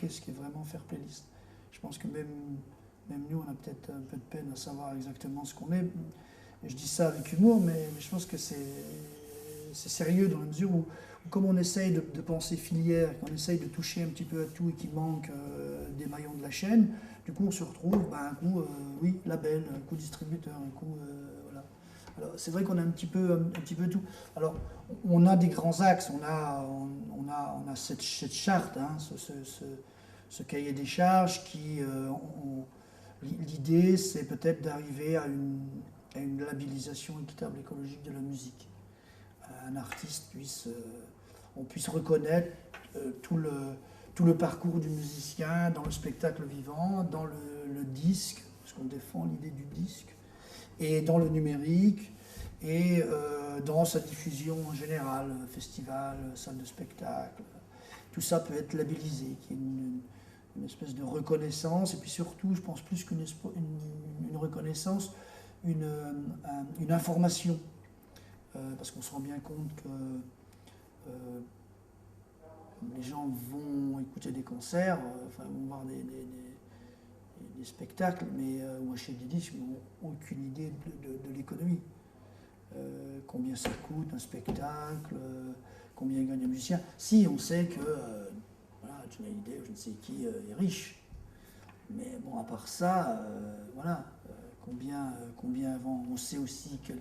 ce qui est vraiment faire playlist. Je pense que même nous, on a peut-être un peu de peine à savoir exactement ce qu'on est. Je dis ça avec humour, mais je pense que c'est sérieux dans la mesure où comme on essaye de penser filière, qu'on essaye de toucher un petit peu à tout et qu'il manque des maillons de la chaîne, du coup on se retrouve, un coup, oui, label, un coup distributeur, un coup, voilà. Alors c'est vrai qu'on a un petit peu tout. Alors on a des grands axes, on a cette charte, hein, ce cahier des charges qui, l'idée c'est peut-être d'arriver à une labellisation équitable écologique de la musique. Un artiste on puisse reconnaître tout le parcours du musicien dans le spectacle vivant, dans le disque, parce qu'on défend l'idée du disque, et dans le numérique, et dans sa diffusion en général, festival, salle de spectacle. Tout ça peut être labellisé, qu'il y ait une espèce de reconnaissance, et puis surtout, je pense plus qu'une reconnaissance, une information. Parce qu'on se rend bien compte que les gens vont écouter des concerts, vont voir des spectacles, ou acheter des disques, mais n'ont aucune idée de l'économie. Combien ça coûte un spectacle, combien gagne un musicien. Si, on sait que Johnny Hallyday ou je ne sais qui est riche. Mais bon, à part ça, combien vend. On sait aussi que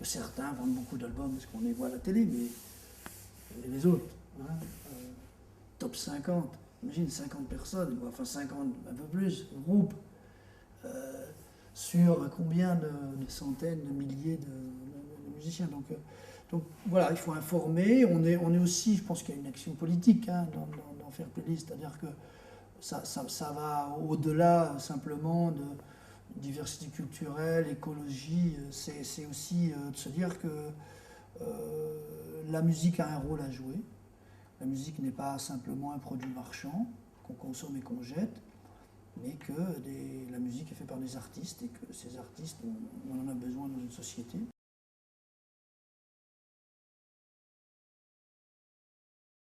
certains vendent beaucoup d'albums parce qu'on les voit à la télé, mais les autres, top 50, imagine 50 personnes, enfin 50, un peu plus, groupe, sur combien de centaines, de milliers de musiciens. Donc voilà, il faut informer. On est aussi, je pense qu'il y a une action politique dans faire playlist, c'est-à-dire que ça va au-delà simplement de diversité culturelle, écologie. C'est aussi de se dire que la musique a un rôle à jouer. La musique n'est pas simplement un produit marchand qu'on consomme et qu'on jette, mais que la musique est faite par des artistes et que ces artistes, on en a besoin dans une société.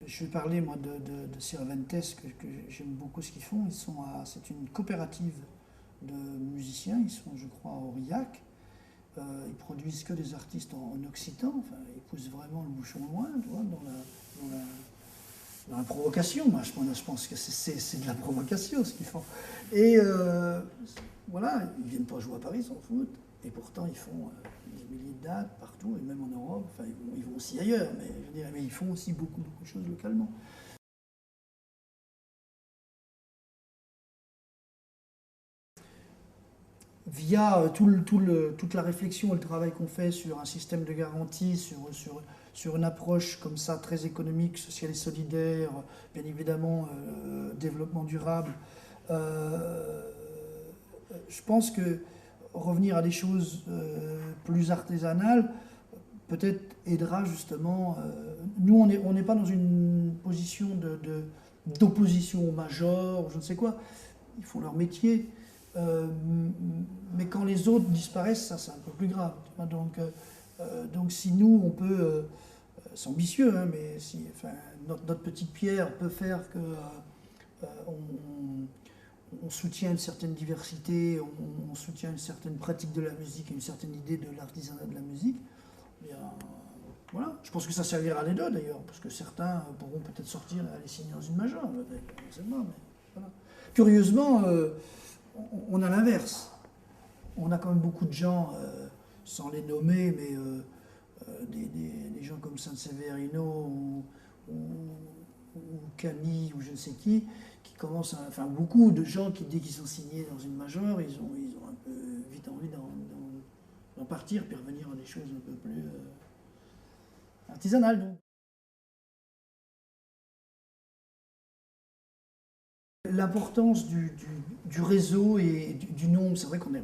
Je vais parler moi de Cervantes, que j'aime beaucoup ce qu'ils font. C'est une coopérative de musiciens, ils sont je crois à Aurillac. Ils produisent que des artistes en occitan, ils poussent vraiment le bouchon loin, tu vois, dans la provocation. Moi, je pense que c'est de la provocation ce qu'ils font. Et voilà, ils viennent pas jouer à Paris, ils s'en foutent. Et pourtant, ils font des milliers de dates partout, et même en Europe. Ils vont aussi ailleurs, mais ils font aussi beaucoup de choses localement. Via toute la réflexion et le travail qu'on fait sur un système de garantie, sur une approche comme ça très économique, sociale et solidaire, bien évidemment développement durable, je pense que revenir à des choses plus artisanales peut-être aidera justement. Nous, on n'est pas dans une position d'opposition au major, ou je ne sais quoi. Ils font leur métier. Mais quand les autres disparaissent, ça c'est un peu plus grave. Donc si nous, on peut, c'est ambitieux, mais si notre petite pierre peut faire que on soutient une certaine diversité, on soutient une certaine pratique de la musique, une certaine idée de l'artisanat de la musique, eh bien, voilà. Je pense que ça servira à les deux d'ailleurs, parce que certains pourront peut-être sortir et aller signer dans une major, on ne sait pas, mais voilà. Curieusement, on a l'inverse. On a quand même beaucoup de gens, sans les nommer, mais des gens comme Sanseverino ou Camille ou je ne sais qui commencent beaucoup de gens qui, dès qu'ils sont signés dans une major, ils ont un peu vite envie d'en partir, puis revenir à des choses un peu plus artisanales. Donc. L'importance du réseau et du nombre, c'est vrai qu'on est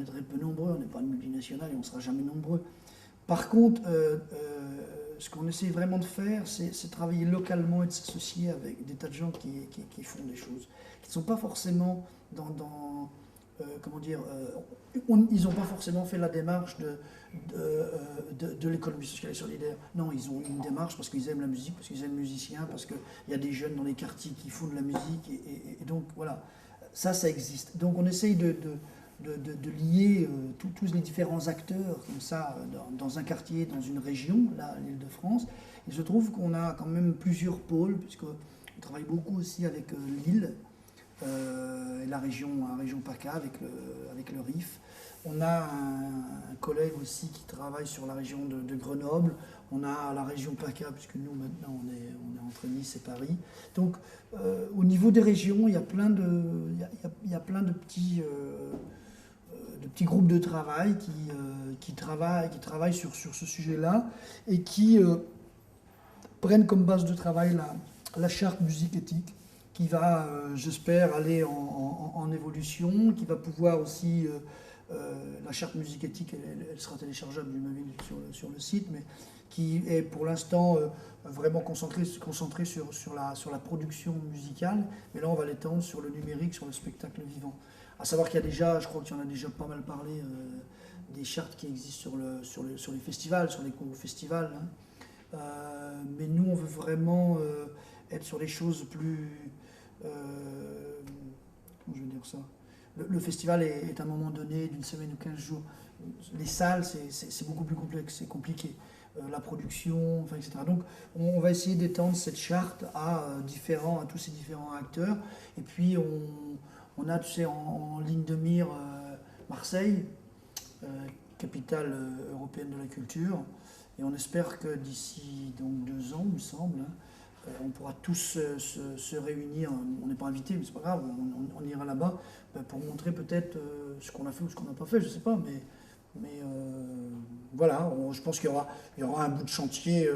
très peu nombreux, on n'est pas une multinationale et on ne sera jamais nombreux. Par contre, ce qu'on essaie vraiment de faire, c'est travailler localement et de s'associer avec des tas de gens qui font des choses, qui ne sont pas forcément dans comment dire, ils n'ont pas forcément fait la démarche de l'économie sociale et solidaire. Non, ils ont eu une démarche parce qu'ils aiment la musique, parce qu'ils aiment les musiciens, parce qu'il y a des jeunes dans les quartiers qui font de la musique, et donc voilà, ça existe. Donc on essaye de lier tous les différents acteurs comme ça dans un quartier, dans une région, là, l'Île-de-France. Il se trouve qu'on a quand même plusieurs pôles, puisqu'on travaille beaucoup aussi avec Lille, et la région PACA avec le RIF. On a un collègue aussi qui travaille sur la région de Grenoble. On a la région PACA, puisque nous maintenant on est entre Nice et Paris. Donc au niveau des régions, il y a plein de petits groupes de travail qui travaillent sur ce sujet-là et qui prennent comme base de travail la charte musique éthique qui va, j'espère, aller en évolution, qui va pouvoir aussi, la charte musique éthique, elle sera téléchargeable, j'imagine, sur le site, mais qui est pour l'instant vraiment concentrée sur la production musicale, mais là on va l'étendre sur le numérique, sur le spectacle vivant. À savoir qu'il y a déjà, je crois qu'il y en a déjà pas mal parlé, des chartes qui existent sur les festivals, sur les concours festivals, hein. Mais nous on veut vraiment être sur les choses plus... comment je vais dire ça? Le festival est à un moment donné d'une semaine ou 15 jours. Les salles, c'est beaucoup plus complexe, c'est compliqué. La production, enfin, etc. Donc on va essayer d'étendre cette charte à tous ces différents acteurs. Et puis on a, tu sais, en ligne de mire Marseille, capitale européenne de la culture. Et on espère que d'ici donc 2 ans, il me semble, hein, on pourra tous se réunir. On n'est pas invités, mais c'est pas grave, on ira là-bas pour montrer peut-être ce qu'on a fait ou ce qu'on n'a pas fait, je ne sais pas. Mais voilà, je pense qu'il y aura un bout de chantier